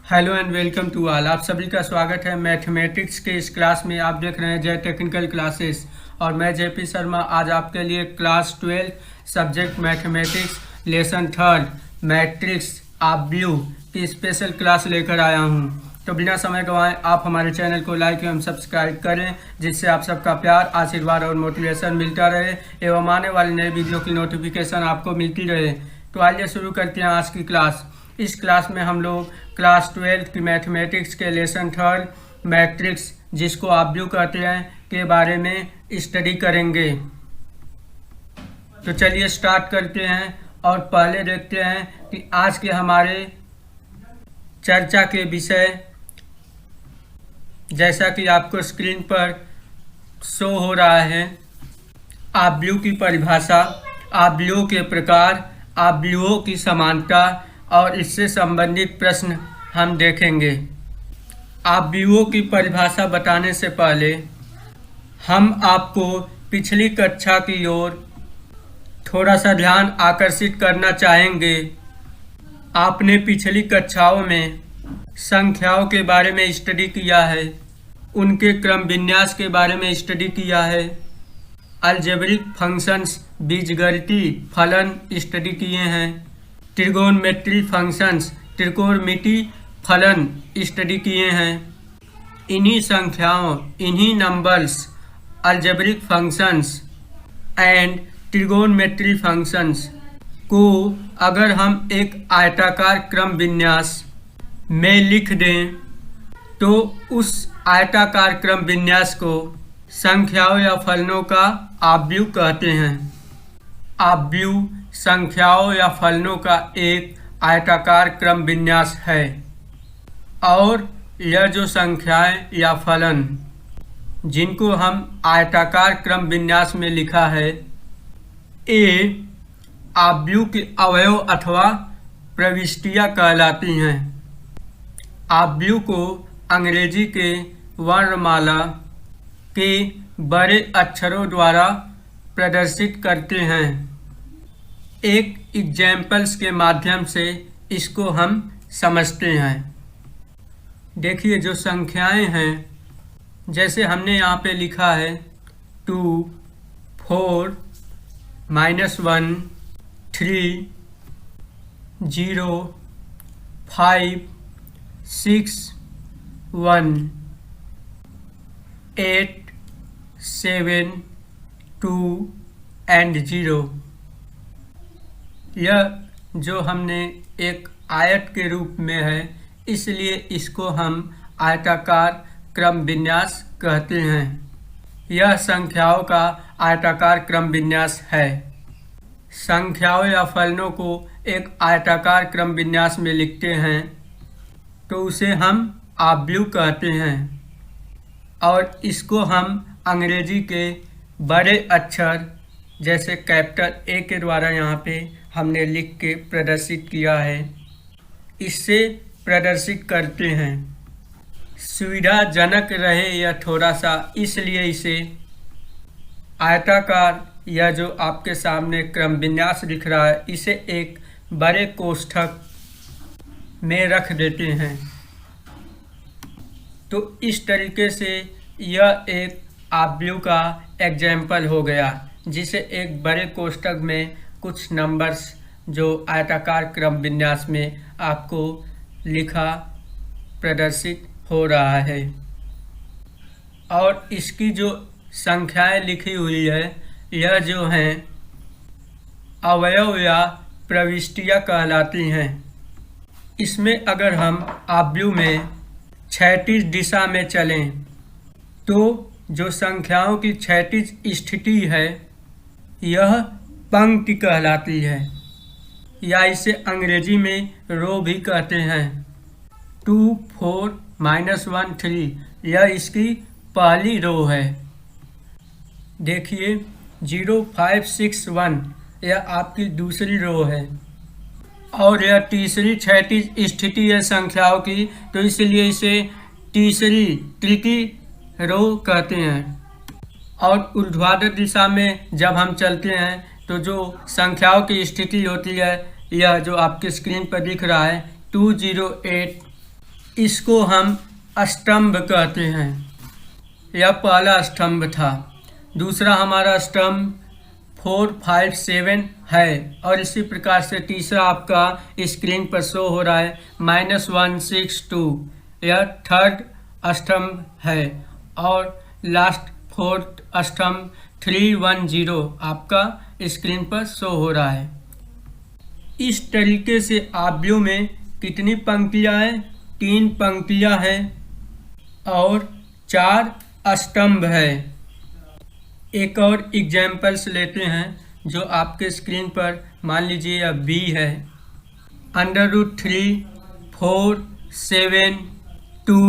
Hello and welcome to all. आप सभी का स्वागत है मैथमेटिक्स के इस क्लास में। आप देख रहे हैं जय टेक्निकल क्लासेस और मैं जेपी शर्मा। आज आपके लिए class 12 subject mathematics lesson 3 matrix of blue की स्पेशल क्लास लेकर आया हूं। तो बिना समय गंवाए आप हमारे चैनल को लाइक एवं सब्सक्राइब करें, जिससे आप सबका प्यार, आशीर्वाद और मोटिवेशन मिलता रहे एवं आने वाली नए वीडियो की नोटिफिकेशन आपको मिलती रहे। तो आइए शुरू करते हैं आज की क्लास। इस क्लास में हम लोग क्लास 12 की मैथमेटिक्स के लेसन 3 मैट्रिक्स, जिसको आप ब्लू कहते हैं, के बारे में स्टडी करेंगे। तो चलिए स्टार्ट करते हैं और पहले देखते हैं कि आज के हमारे चर्चा के विषय, जैसा कि आपको स्क्रीन पर शो हो रहा है, आप ब्लू की परिभाषा, आप ब्लू के प्रकार, आप ब्लूओं की समानता और इससे संबंधित प्रश्न हम देखेंगे। आप ब्लूओं की परिभाषा बताने से पहले हम आपको पिछली कक्षा की ओर थोड़ा सा ध्यान आकर्षित करना चाहेंगे। आपने पिछली कक्षाओं में संख्याओं के बारे में स्टडी किया है, उनके क्रम विन्यास के बारे में स्टडी किया है, अलजेब्रिक फंक्शंस, बीजगणितीय फलन स्टडी किए हैं, ट्रिगोनोमेट्री फंक्शंस, त्रिकोणमितीय फलन स्टडी किए हैं। इन्हीं संख्याओं, इन्हीं numbers, algebraic functions and trigonometry functions को अगर हम एक आयताकार क्रम विन्यास में लिख दें तो उस आयताकार क्रम विन्यास को संख्याओं या फलनों का आव्यूह कहते हैं। आव्यूह संख्याओं या फलनों का एक आयताकार क्रम विन्यास है और यह जो संख्याएं या फलन जिनको हम आयताकार क्रम विन्यास में लिखा है, ये आव्यूह के अवयव अथवा प्रविष्टियां कहलाती हैं। आव्यूह को अंग्रेजी के वर्णमाला के बड़े अक्षरों द्वारा प्रदर्शित करते हैं। एक एग्जाम्पल्स के माध्यम से इसको हम समझते हैं। देखिए, जो संख्याएं हैं, जैसे हमने यहाँ पे लिखा है 2, 4, -1, 3, 0, 5, 6, 1, 8, 7, 2 एंड 0। यह जो हमने एक आयत के रूप में है, इसलिए इसको हम आयताकार क्रम विन्यास कहते हैं। यह संख्याओं का आयताकार क्रम विन्यास है। संख्याओं या फलनों को एक आयताकार क्रम विन्यास में लिखते हैं तो उसे हम आव्यूह कहते हैं और इसको हम अंग्रेजी के बड़े अक्षर जैसे कैपिटल ए के द्वारा यहाँ पे हमने लिख के प्रदर्शित किया है, इससे प्रदर्शित करते हैं। सुविधाजनक रहे यह थोड़ा सा, इसलिए इसे आयताकार, यह जो आपके सामने क्रम विन्यास दिख रहा है, इसे एक बड़े कोष्ठक में रख देते हैं। तो इस तरीके से यह एक आव्यूह का एग्जाम्पल हो गया, जिसे एक बड़े कोष्ठक में कुछ नंबर्स जो आयताकार क्रम विन्यास में आपको लिखा प्रदर्शित हो रहा है और इसकी जो संख्याएं लिखी हुई है, यह जो हैं अवयव या प्रविष्टियां कहलाती हैं। इसमें अगर हम आव्यूह में क्षैतिज दिशा में चलें तो जो संख्याओं की क्षैतिज स्थिति है, यह पंक्ति कहलाती है, या इसे अंग्रेजी में रो भी कहते हैं। 2, 4, -1, 3 यह इसकी पहली रो है। देखिए 0, 5, 6, 1 यह आपकी दूसरी रो है और यह तीसरी क्षैतिज स्थिति है संख्याओं की, तो इसलिए इसे तीसरी तृतीय रो कहते हैं। और ऊर्ध्वाधर दिशा में जब हम चलते हैं तो जो संख्याओं की स्थिति होती है, यह जो आपके स्क्रीन पर दिख रहा है 208 इसको हम स्तंभ कहते हैं। यह पहला स्तंभ था। दूसरा हमारा स्तंभ 4, 5, 7 है और इसी प्रकार से तीसरा आपका स्क्रीन पर शो हो रहा है -1, 6, 2। यह थर्ड स्तंभ है और लास्ट फोर्थ स्तंभ 3, 1, 0 आपका स्क्रीन पर शो हो रहा है। इस तरीके से आव्यूह में कितनी पंक्तियां हैं? 3 पंक्तियां हैं और 4 स्तंभ है। एक और एग्जाम्पल्स लेते हैं जो आपके स्क्रीन पर, मान लीजिए यह b है। √3, 4, 7, 2,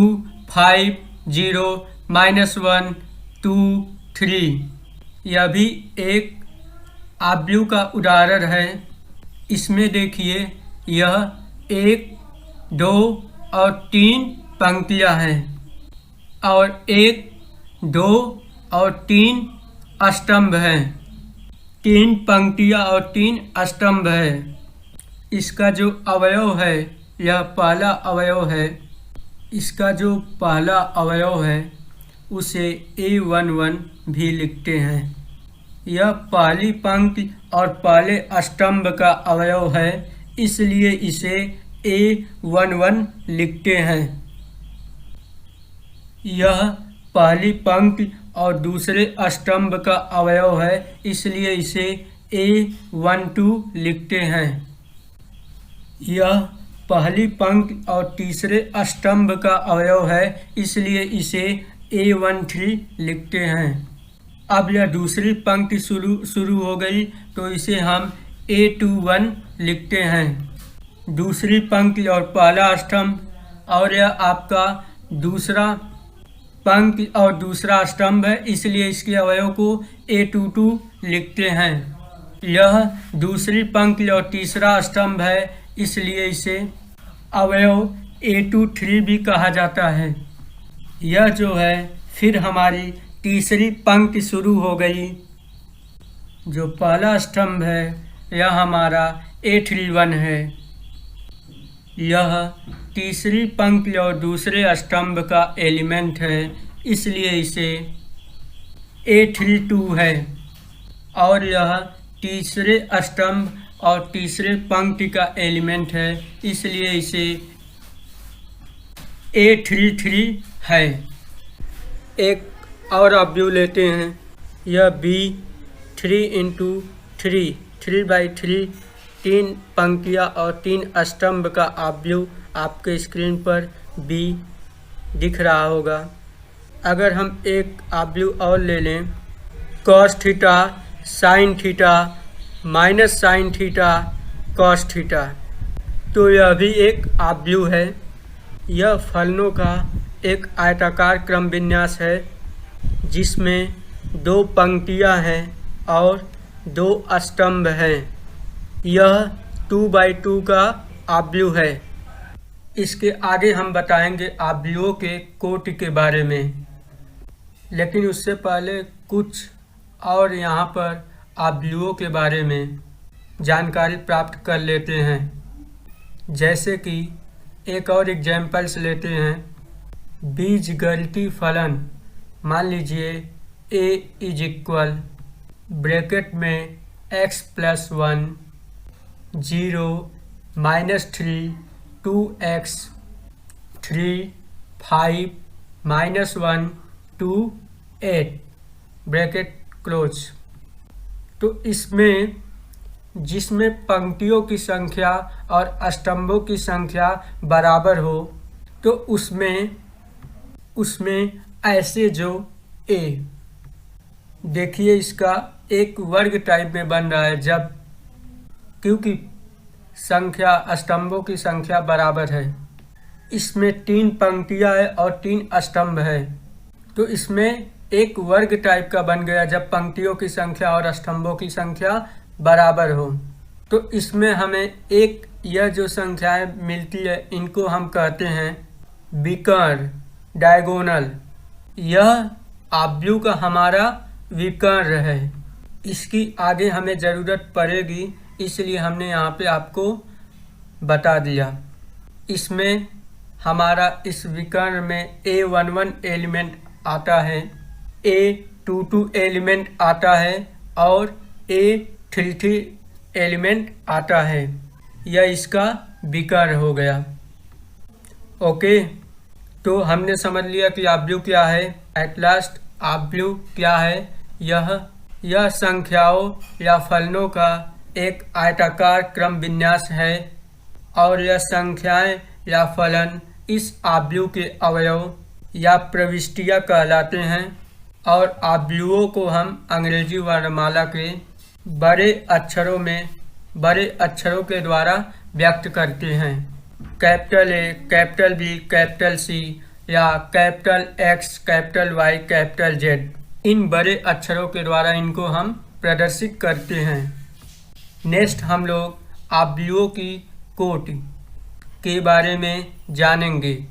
5, 0, -1, 2, 3। यह भी एक आव्यूह का उदाहरण है। इसमें देखिए यह 1, 2 और 3 पंक्तियां हैं और 1, 2 और 3 स्तंभ हैं। 3 पंक्तियां और 3 स्तंभ है। इसका जो अवयव है, यह पहला अवयव है। इसका जो पहला अवयव है उसे A11 भी लिखते हैं। यह पहली पंक्ति और पहले स्तंभ का अवयव है, इसलिए इसे A11 लिखते हैं। यह पहली पंक्ति और दूसरे स्तंभ का अवयव है, इसलिए इसे A12 लिखते हैं। यह पहली पंक्ति और तीसरे स्तंभ का अवयव है, इसलिए इसे A13 लिखते हैं। अब यह दूसरी पंक्ति शुरू हो गई तो इसे हम A21 लिखते हैं। दूसरी पंक्ति और पहला स्तंभ, और यह आपका दूसरा पंक्ति और दूसरा स्तंभ है, इसलिए इसके अवयव को A22 लिखते हैं। यह दूसरी पंक्ति और तीसरा स्तंभ है, इसलिए इसे अवयव A23 भी कहा जाता है। यह जो है फिर हमारी तीसरी पंक्ति शुरू हो गई। जो पहला स्तंभ है यह हमारा A31 है। यह तीसरी पंक्ति और दूसरे स्तंभ का एलिमेंट है, इसलिए इसे A32 है। और यह तीसरे स्तंभ और तीसरे पंक्ति का एलिमेंट है, इसलिए इसे A33 है। एक और अव्यूह लेते हैं। यह B 3×3, 3×3 3 पंक्तियाँ और 3 स्तंभ का अव्यूह आपके स्क्रीन पर B दिख रहा होगा। अगर हम एक अव्यूह और ले लें, cos theta sin theta -sin theta cos theta, तो यह भी एक अव्यूह है। यह फलनों का एक आयताकार क्रम विन्यास है जिसमें 2 पंक्तियाँ हैं और 2 स्तंभ हैं। यह 2×2 का अव्यूह है। इसके आगे हम बताएंगे अव्यूहों के कोटि के बारे में, लेकिन उससे पहले कुछ और यहाँ पर अव्यूहों के बारे में जानकारी प्राप्त कर लेते हैं। जैसे कि एक और एग्जाम्पल्स लेते हैं। बीजगणितीय फलन, मान लीजिए A ब्रैकेट में x + 1, 0, -3, 2x, 3, 5, -1, 2, 8 ब्रैकेट क्लोज। तो इसमें जिसमें पंक्तियों की संख्या और स्तंभों की संख्या बराबर हो, तो उसमें ऐसे जो A देखिए इसका एक वर्ग टाइप में बन रहा है, जब क्योंकि स्तंभों की संख्या बराबर है। इसमें 3 पंक्तियाँ है और 3 स्तंभ है, तो इसमें एक वर्ग टाइप का बन गया जब पंक्तियों की संख्या और स्तंभों की संख्या बराबर हो। तो इसमें हमें एक यह जो संख्याएं मिलती है, इनको हम कहते हैं विकर्ण, डायगोनल। यह अव्यूह का हमारा विकर्ण है। इसकी आगे हमें ज़रूरत पड़ेगी, इसलिए हमने यहाँ पे आपको बता दिया। इसमें हमारा इस विकर्ण में A11 एलिमेंट आता है, A22 एलिमेंट आता है और A33 एलिमेंट आता है। यह इसका विकर्ण हो गया। ओके, तो हमने समझ लिया कि आव्यूह क्या है। एट लास्ट आव्यूह क्या है? यह संख्याओं या फलनों का एक आयताकार क्रम विन्यास है और यह संख्याएं या फलन इस आव्यूह के अवयव या प्रविष्टियां कहलाते हैं और आव्यूहों को हम अंग्रेजी वर्णमाला के बड़े अक्षरों के द्वारा व्यक्त करते हैं। Capital A, capital B, capital C या capital X, capital Y, capital Z, इन बड़े अक्षरों के द्वारा इनको हम प्रदर्शित करते हैं। नेक्स्ट हम लोग आव्यूहों की कोटि के बारे में जानेंगे।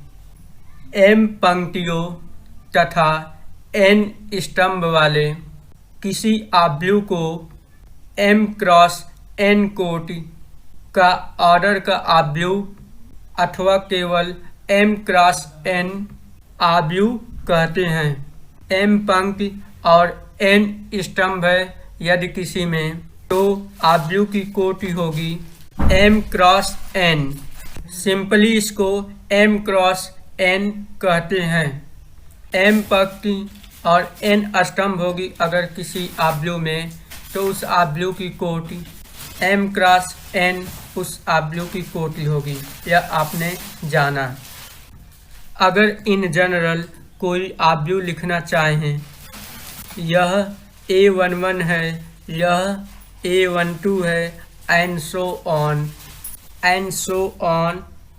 M पंक्तियों तथा N स्तंभ वाले किसी आव्यूह को M क्रॉस N कोटि का ऑर्डर का आव्यूह अथवा केवल M क्रॉस N आव्यूह कहते हैं। M पंक्ति और N स्तंभ है यदि किसी में, तो आव्यूह की कोटि होगी M क्रॉस N। सिंपली इसको M क्रॉस N कहते हैं। M पंक्ति और N स्तंभ होगी अगर किसी आव्यूह में, तो उस आव्यूह की कोटि M क्रॉस N उस आव्यूह की कोटि होगी। यह आपने जाना। अगर इन जनरल कोई आव्यूह लिखना चाहें, यह A11 है, यह A12 है, एंड सो ऑन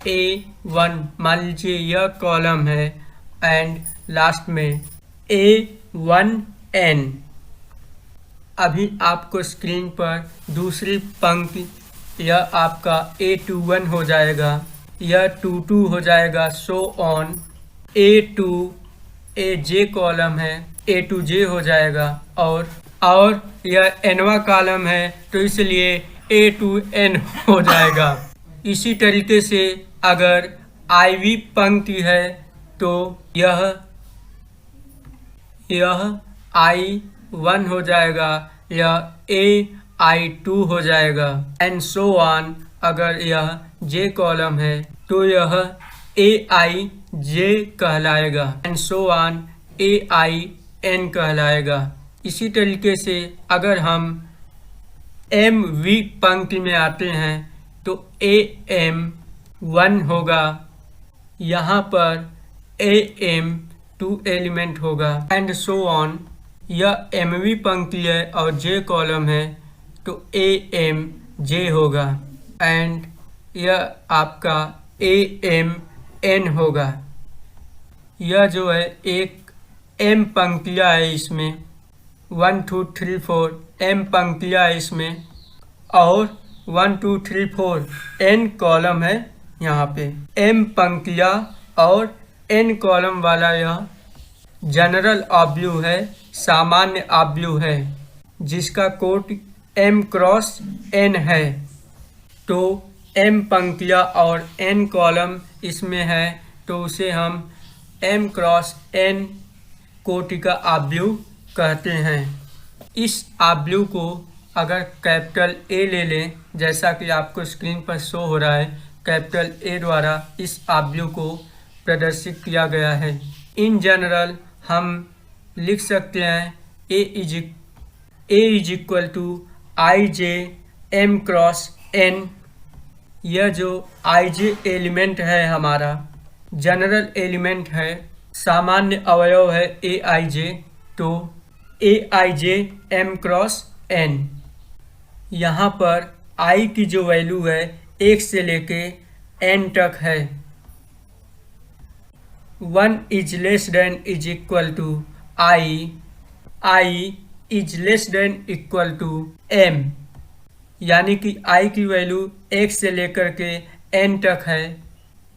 A1 मान लीजिए यह कॉलम है एंड लास्ट में A1N। अभी आपको स्क्रीन पर दूसरी पंक्ति, यह आपका A21 हो जाएगा, यह 22 हो जाएगा, so on. A2 AJ column है, A2J हो जाएगा और यह nवा कॉलम है तो इसलिए A2N हो जाएगा। इसी तरीके से अगर IV पंक्ति है तो यह I1 हो जाएगा, यह AI2 हो जाएगा एंड सो ऑन। अगर यह J कॉलम है तो यह AIJ कहलाएगा एंड सो ऑन, AIN कहलाएगा। इसी तरीके से अगर हम MV पंक्ति में आते हैं तो AM1 होगा, यहाँ पर AM2 एलिमेंट होगा एंड सो ऑन। यह MV पंक्ति है और J कॉलम है तो AMJ होगा एंड यह आपका AMN होगा। यह जो है एक M पंक्तियाँ है, इसमें 1 2 3 4 M पंक्तियाँ है इसमें और 1 2 3 4 N कॉलम है यहाँ पे। M पंक्तियाँ और N कॉलम वाला यह जनरल आव्यूह है, सामान्य आव्यूह है, जिसका कोटि M क्रॉस N है। तो M पंक्तियाँ और N कॉलम इसमें है तो उसे हम M क्रॉस N कोटि का आव्यूह कहते हैं। इस आव्यूह को अगर कैपिटल A ले लें, जैसा कि आपको स्क्रीन पर शो हो रहा है, कैपिटल A द्वारा इस आव्यूह को प्रदर्शित किया गया है। इन जनरल हम लिख सकते हैं A is equal to IJ M cross N। यह जो IJ एलिमेंट है हमारा जनरल एलिमेंट है, सामान्य अवयव है AIJ, तो AIJ M क्रॉस N। यहाँ पर I की जो वैल्यू है 1 से लेके N तक है। 1 is less than is equal to I is less than equal to M, यानी कि I की वैल्यू 1 से लेकर के N तक है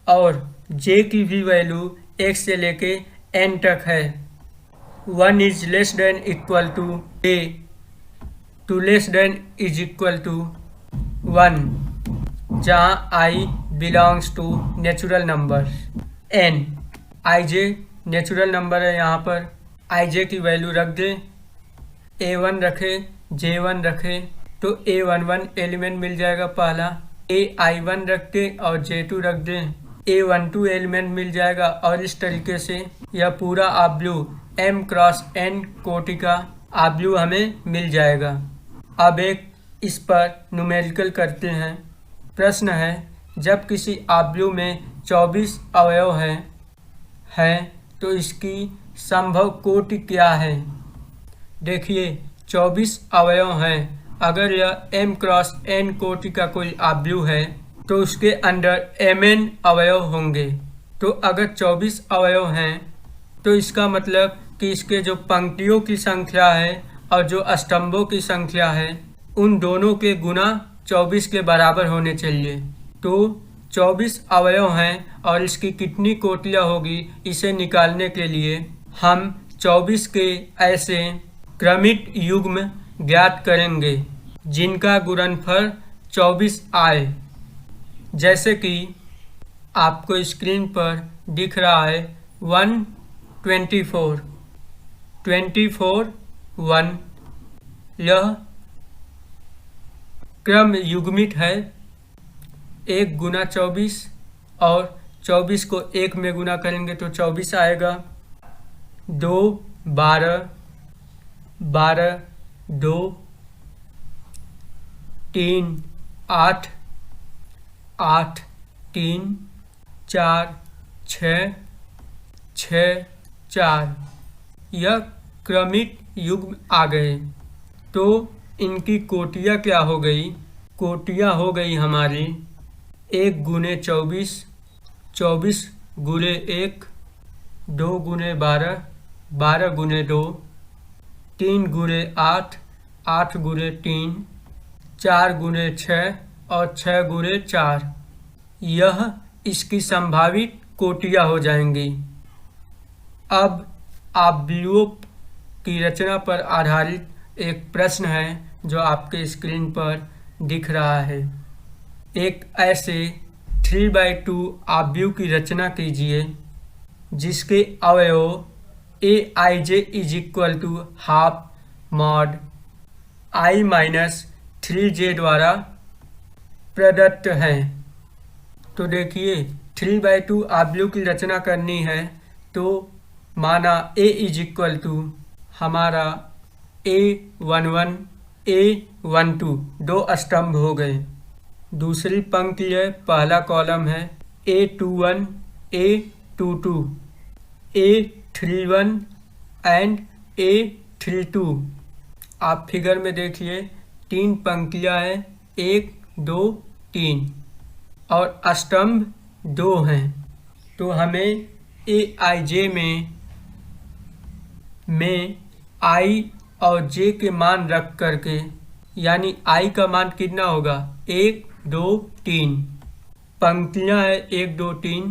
और J की भी वैल्यू 1 से लेके N तक है। 1 is less than equal to A, 2 less than is equal to 1, जहाँ I belongs to natural number. n। I J natural number है, यहाँ पर आई जे की वैल्यू रख दें, A1 रखें, J1 रखें तो A11 एलिमेंट मिल जाएगा पहला। AI1 रख दें और J2 रख दें, A12 एलिमेंट मिल जाएगा। और इस तरीके से यह पूरा आब्लू M क्रॉस N कोटि का आब्लू हमें मिल जाएगा। अब एक इस पर न्यूमेरिकल करते हैं। प्रश्न है, जब किसी आब्लू में 24 अवयव हैं तो इसकी संभव कोटि क्या है। देखिए 24 अवयव हैं, अगर यह M क्रॉस N कोटि का कोई आब्लू है तो उसके अंदर Mn अवयव होंगे। तो अगर 24 अवयव हैं तो इसका मतलब कि इसके जो पंक्तियों की संख्या है और जो स्तंभों की संख्या है उन दोनों के गुना 24 के बराबर होने चाहिए। तो 24 अवयव हैं और इसकी कितनी कोटियाँ होगी, इसे निकालने के लिए हम 24 के ऐसे क्रमिक युग्म ज्ञात करेंगे जिनका गुणनफल 24 आए। जैसे कि आपको स्क्रीन पर दिख रहा है 124, 24 1, यह क्रम युग्मित है। 1 गुना 24 और 24 को 1 में गुना करेंगे तो 24 आएगा। 2 12, 12 2, 3 8, 8 3, 4 6, 6 4, यह क्रमिक युग्म आ गए। तो इनकी कोटियाँ क्या हो गई, कोटियाँ हो गई हमारी 1 गुने 24, 24 गुने 1, 2 गुने 12, 12 गुने 2, 3 गुने 8, 8 गुने 3, 4 गुने 6 और 6 गुने 4, यह इसकी संभावित कोटियाँ हो जाएंगी। अब आब्लूओं की रचना पर आधारित एक प्रश्न है जो आपके स्क्रीन पर दिख रहा है। एक ऐसे 3/2 आब्लू की रचना कीजिए जिसके अवयव Aij is equal to half mod I minus 3j द्वारा प्रदत्त हैं। तो देखिए 3/2 आब्लू की रचना करनी है तो माना A इज इक्वल टू हमारा A11 A12 दो स्तंभ हो गए। दूसरी पंक्ति है, पहला कॉलम है A21 A22 A31 and A32। आप फिगर में देखिए 3 पंक्तियाँ हैं, 1 2 3 और स्तंभ 2 हैं। तो हमें Aij में I और J के मान रख करके, यानी I का मान कितना होगा 1 2 3, पंक्तियाँ है 1 2 3,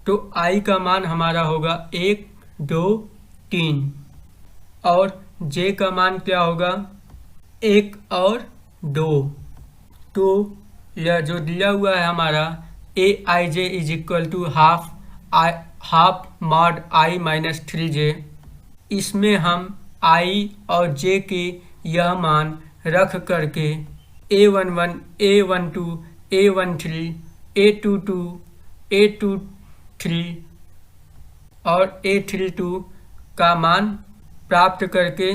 तो I का मान हमारा होगा 1 2 3 और J का मान क्या होगा 1 और 2। तो यह जो दिया हुआ है हमारा Aij is equal to half mod I minus 3j, इसमें हम I और J के यह मान रख करके A11 A12 A13 A22 A23 और A32 का मान प्राप्त करके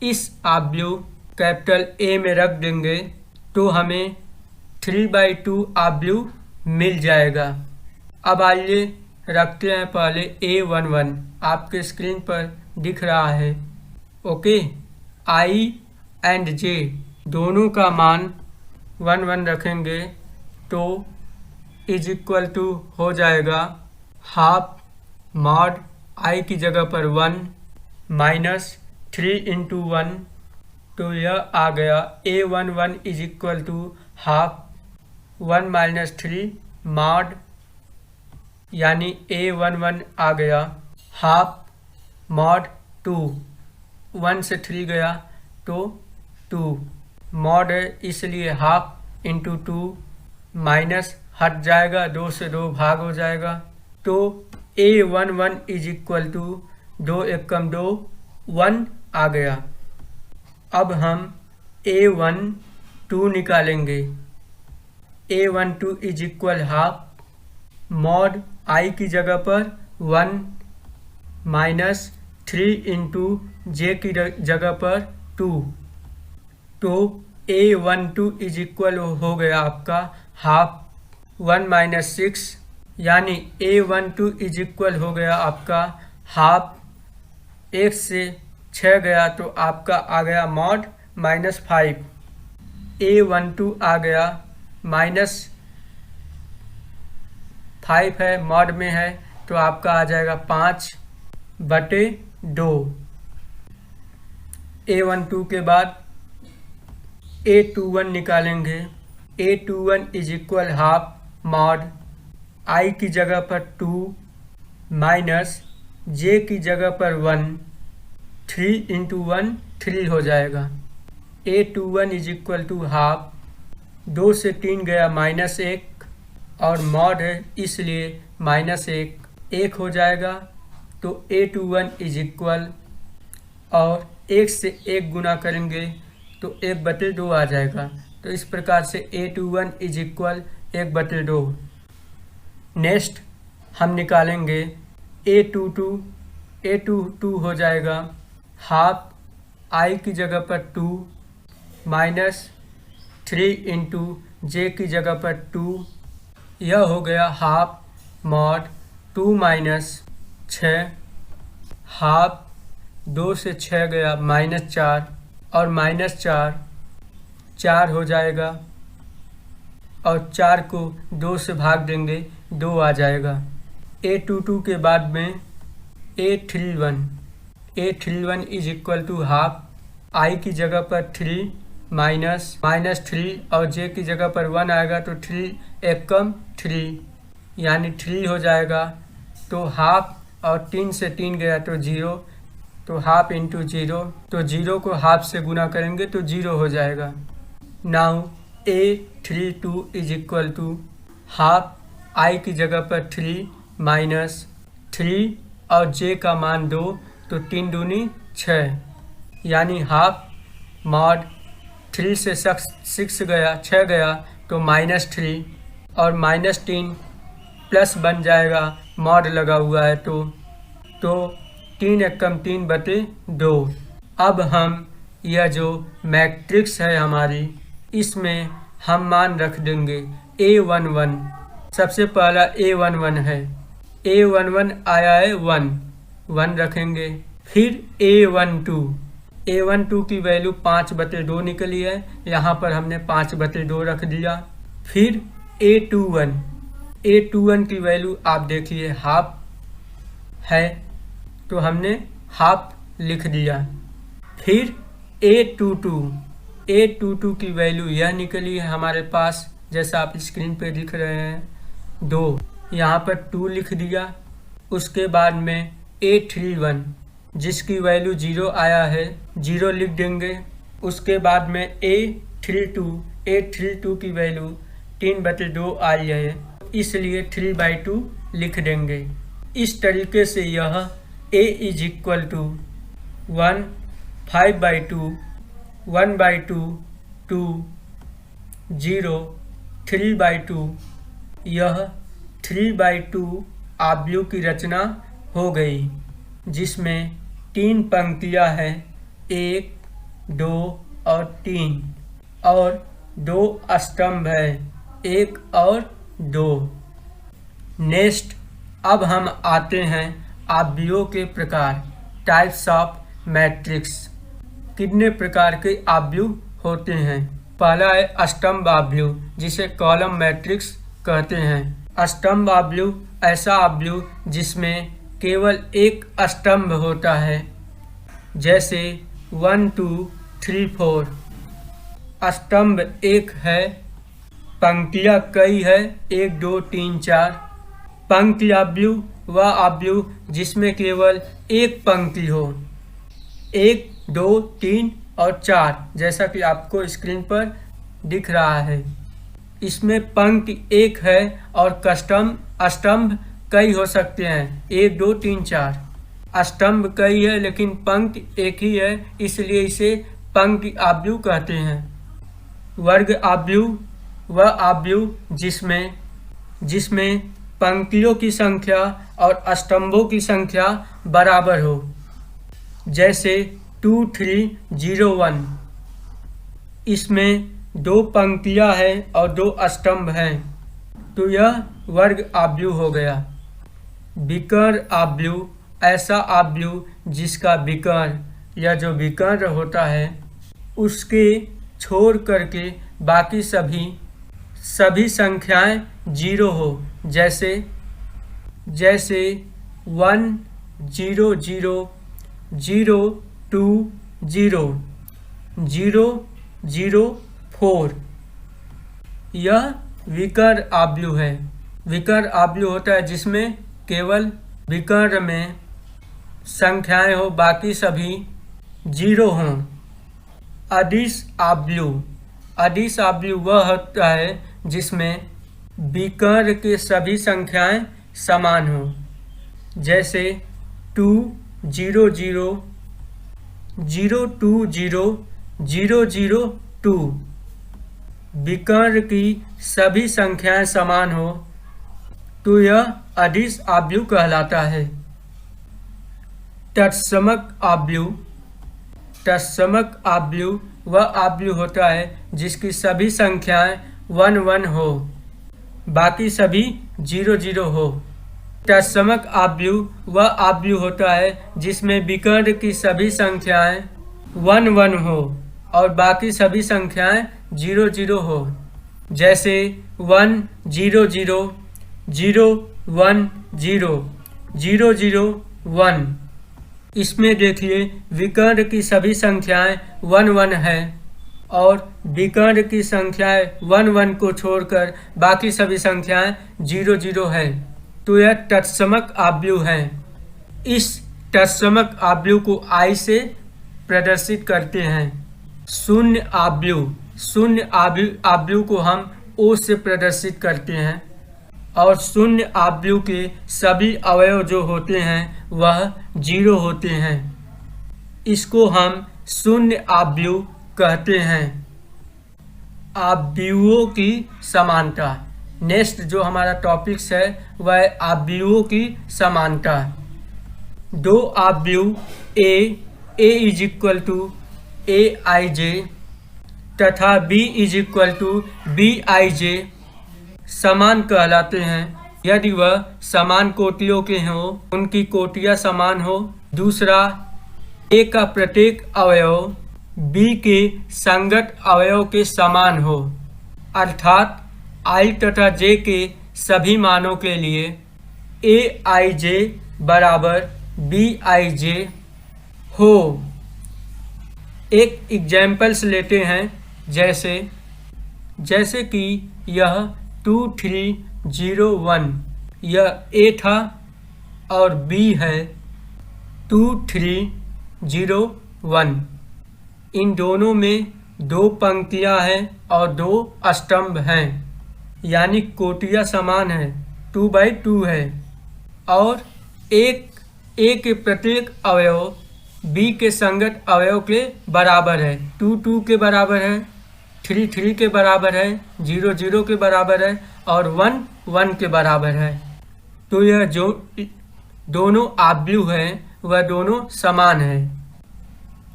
इस आब्लू कैपिटल A में रख देंगे तो हमें 3/2 आब्लू मिल जाएगा। अब आइए रखते हैं पहले A11, आपके स्क्रीन पर दिख रहा है। ओके, I एंड J दोनों का मान 1 1 रखेंगे तो इज इक्वल टू हो जाएगा हाफ मॉड I की जगह पर 1 माइनस 3 इंटू 1, तो यह आ गया A11 is equal to half 1 minus 3 mod, यानी A11 आ गया हाफ मॉड 2, 1 से 3 गया तो 2 मॉड है इसलिए हाफ इंटू 2 माइनस हट जाएगा, 2 से 2 भाग हो जाएगा। तो A11 इज इक्वल टू 2 एकम 2 1 आ गया। अब हम A12 निकालेंगे। A12 is equal half mod आई की जगह पर 1 माइनस 3 इंटू जे की जगह पर 2, तो A12 इज इक्वल हो गया आपका हाफ 1 माइनस 6, यानी A12 इज इक्वल हो गया आपका हाफ। 1 से 6 गया तो आपका आ गया मॉड -5। A12 आ गया -5 है, मॉड में है तो आपका आ जाएगा 5/2। A12 के बाद A21 निकालेंगे। A21 is equal half mod आई की जगह पर 2 माइनस जे की जगह पर 1, 3 इंटू 1 3 हो जाएगा। A21 is equal to half, 2 से 3 गया -1 और मॉड है इसलिए -1 हो जाएगा। तो A21 इज इक्वल, और 1 से 1 गुना करेंगे तो 1/2 आ जाएगा। तो इस प्रकार से A21 इज इक्वल 1/2। नेक्स्ट हम निकालेंगे A22 हो जाएगा हाफ आई की जगह पर 2 माइनस 3 इंटू जे की जगह पर 2, यह हो गया हाफ मॉड 2 माइनस 6, हाफ 2 से 6 गया -4 और -4 हो जाएगा, और 4 को 2 से भाग देंगे 2 आ जाएगा। A22 के बाद में A31 is equal to half I की जगह पर 3 माइनस -3 और जे की जगह पर 1 आएगा तो 3 एकम 3 यानी 3 हो जाएगा। तो हाफ और 3 से 3 गया तो 0, तो हाफ इंटू 0, तो 0 को हाफ से गुना करेंगे तो 0 हो जाएगा। Now A32 is equal to half I की जगह पर 3 माइनस 3 और जे का मान 2, तो 3 दूनी 6 यानी हाफ मॉड 3 से 6 गया 6 गया तो -3 और -3 प्लस बन जाएगा, मॉड लगा हुआ है तो 3 एकम 3/2। अब हम यह जो मैट्रिक्स है हमारी, इसमें हम मान रख देंगे A11। सबसे पहला A11 है, A11 आया है 1 रखेंगे। फिर A12 की वैल्यू 5/2 निकली है, यहाँ पर हमने 5/2 रख दिया। फिर A21 की वैल्यू आप देखिए हाफ है तो हमने हाफ लिख दिया। फिर A22 की वैल्यू यह निकली है हमारे पास, जैसा आप स्क्रीन पे दिख रहे हैं 2, यहाँ पर 2 लिख दिया। उसके बाद में A31 जिसकी वैल्यू 0 आया है 0 लिख देंगे। उसके बाद में A32 की वैल्यू 3/2 आई है इसलिए 3/2 लिख देंगे। इस तरीके से यह A इज इक्वल टू 1 5/2 1/2 2 0 3/2, यह 3/2 आव्यूह की रचना हो गई, जिसमें 3 पंक्तियां हैं, 1 2 और 3, और 2 स्तंभ है 1 और 2। नेक्स्ट अब हम आते हैं आव्यूहों के प्रकार, टाइप्स ऑफ मैट्रिक्स। कितने प्रकार के आव्यूह होते हैं? पहला है स्तंभ आव्यूह, जिसे कॉलम मैट्रिक्स कहते हैं। स्तंभ आव्यूह ऐसा आव्यूह जिसमें केवल एक स्तंभ होता है, जैसे 1 2 3 4। स्तंभ एक है, पंक्तियाँ कई है 1 2 3 4। पंक्ति आव्यूह वह आव्यूह जिसमें केवल एक पंक्ति हो, 1 2 3 और 4, जैसा कि आपको स्क्रीन पर दिख रहा है। इसमें पंक्ति एक है और स्तंभ कई हो सकते हैं, 1 2 3 4। स्तंभ कई है लेकिन पंक्ति एक ही है, इसलिए इसे पंक्ति आव्यूह कहते हैं। वर्ग आव्यूह वह आव्यूह जिसमें पंक्तियों की संख्या और स्तंभों की संख्या बराबर हो, जैसे 2 3 0 1। इसमें 2 पंक्तियां हैं और 2 स्तंभ हैं, तो यह वर्ग आव्यूह हो गया। विकर्ण आव्यूह ऐसा आव्यूह जिसका विकर्ण या जो विकर्ण होता है उसके छोड़ करके बाकी सभी संख्याएं 0 हो, जैसे 1 0 0 0 2 0 0 0 4। यह विकर्ण आव्यूह है। विकर्ण आव्यूह होता है जिसमें केवल विकर्ण में संख्याएं हो, बाकी सभी 0 हों। अदिश आव्यूह वह होता है जिसमें विकर्ण के सभी संख्याएं समान हो, जैसे 2 0 0 0 2 0 0 0 2। विकर्ण की सभी संख्याएं समान हो तो यह अदिश आव्यूह कहलाता है। तत्समक आव्यूह वह आव्यूह होता है जिसकी सभी संख्याएं 1 1 हो, बाकी सभी 0 0 हो। तत्समक आव्यूह वह आव्यूह होता है जिसमें विकर्ण की सभी संख्याएं 1 1 हो और बाकी सभी संख्याएं 0 0 हो, जैसे 1 0 0 0 1 0 0 0 1। इसमें देखिए विकर्ण की सभी संख्याएं 1 1 है और विकर्ण की संख्याएं 1 1 को छोड़कर बाकी सभी संख्याएं 0 0 है, तो यह तत्समक आव्यूह है। इस तत्समक आव्यूह को I से प्रदर्शित करते हैं। शून्य आव्यूह को हम O से प्रदर्शित करते हैं और शून्य आव्यूह के सभी अवयव जो होते हैं वह 0 होते हैं। इसको हम शून्य आव्यूह कहते हैं। आव्यूहों की समानता। नेक्स्ट जो हमारा टॉपिक्स है वह आव्यूहों की समानता। दो आव्यूह A is equal to Aij तथा B is equal to Bij समान कहलाते हैं यदि वह समान कोटियों के हों, उनकी कोटियां समान हो। दूसरा, A का प्रत्येक अवयव B के संगत अवयव के समान हो, अर्थात I तथा J के सभी मानों के लिए Aij बराबर Bij हो। एक एग्जाम्पल्स लेते हैं, जैसे कि यह 2 3 0 1 यह A था और B है 2 3 0 1। इन दोनों में 2 पंक्तियां हैं और 2 स्तंभ हैं, यानी कोटियां समान है, 2 बाई 2 है। और A के प्रत्येक अवयव B के संगत अवयव के बराबर है, 2 2 के बराबर है, 3 3 के बराबर है, 0 0 के बराबर है और 1 1 के बराबर है। तो यह जो दोनों आव्यूह हैं वह दोनों समान हैं।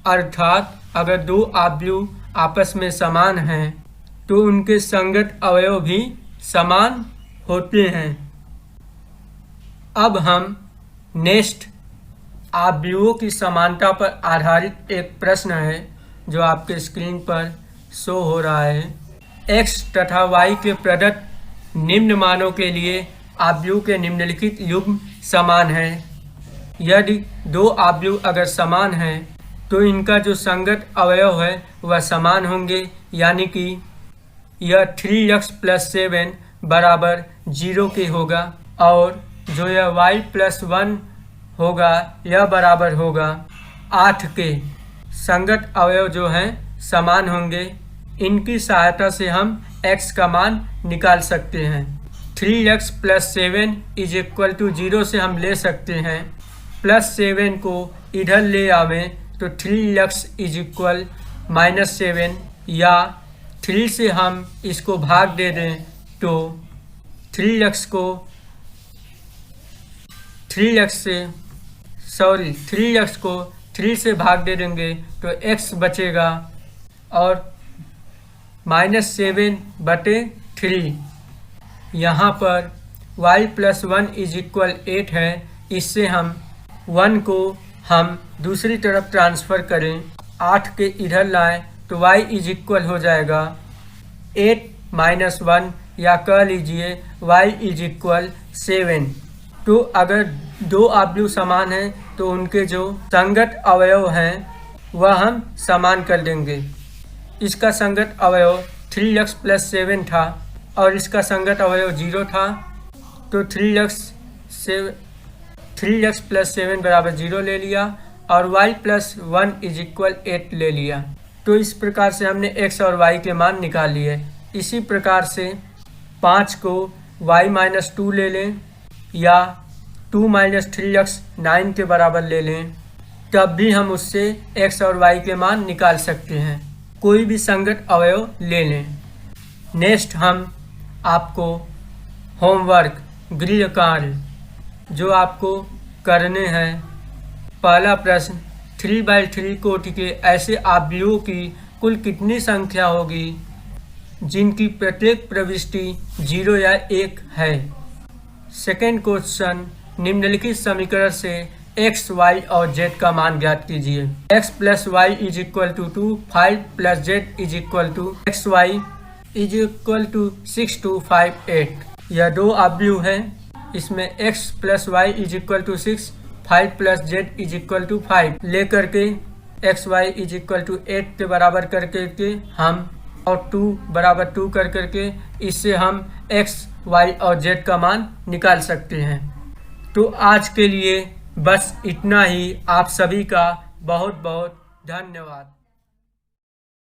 अर्थात अगर 2 आव्यूह आपस में समान हैं तो उनके संगत अवयव भी समान होते हैं। अब हम नेक्स्ट आव्यूहों की समानता पर आधारित एक प्रश्न है जो आपके स्क्रीन पर शो हो रहा है। x तथा y के प्रदत्त निम्न मानों के लिए आव्यूह के निम्नलिखित युग्म समान है। यदि 2 आव्यूह अगर समान हैं तो इनका जो संगत अवयव है वह समान होंगे, यानी कि यह 3x + 7 बराबर 0 के होगा और जो यह y + 1 होगा यह बराबर होगा 8 के। संगत अवयव जो हैं समान होंगे, इनकी सहायता से हम x का मान निकाल सकते हैं। 3x plus 7 is equal to 0 से हम ले सकते हैं। प्लस 7 को इधर ले आवें तो 3x इज इक्वल -7, या 3 से हम इसको भाग दे दें तो 3x को 3 से भाग दे देंगे तो x बचेगा और -7/3। यहाँ पर y प्लस 1 इज इक्वल 8 है। इससे हम 1 को हम दूसरी तरफ ट्रांसफ़र करें, 8 के इधर लाएं तो y इज इक्वल हो जाएगा 8 - 1, या कह लीजिए y इज इक्वल 7। तो अगर दो आव्यूह समान हैं तो उनके जो संगत अवयव हैं वह हम समान कर देंगे। इसका संगत अवयव 3x प्लस 7 था और इसका संगत अवयव 0 था, तो 3x प्लस 7 बराबर 0 ले लिया और y प्लस 1 इज इक्वल 8 ले लिया। तो इस प्रकार से हमने x और y के मान निकाल लिए। इसी प्रकार से 5 को y-2 ले लें या 2 - 3x 9 के बराबर ले लें, तब भी हम उससे x और y के मान निकाल सकते हैं। कोई भी संगत अवयव ले लें। नेक्स्ट हम आपको होमवर्क, गृह कार्य जो आपको करने हैं। पहला प्रश्न, 3/3 कोटि के ऐसे आव्यूहों की कुल कितनी संख्या होगी जिनकी प्रत्येक प्रविष्टि 0 या 1 है। सेकेंड क्वेश्चन, निम्नलिखित समीकरण से x, y और z का मान ज्ञात कीजिए। x plus y is equal to 2, 5 plus z is equal to x, y is equal to 6, 2, 5, 8। यह दो आव्यूह है। इसमें x plus y is equal to 6, 5 plus z is equal to 5 लेकर के x, y is equal to 8 के बराबर करके हम और 2 बराबर 2 करके इससे हम x, y और z का मान निकाल सकते हैं। तो आज के लिए बस इतना ही। आप सभी का बहुत बहुत धन्यवाद।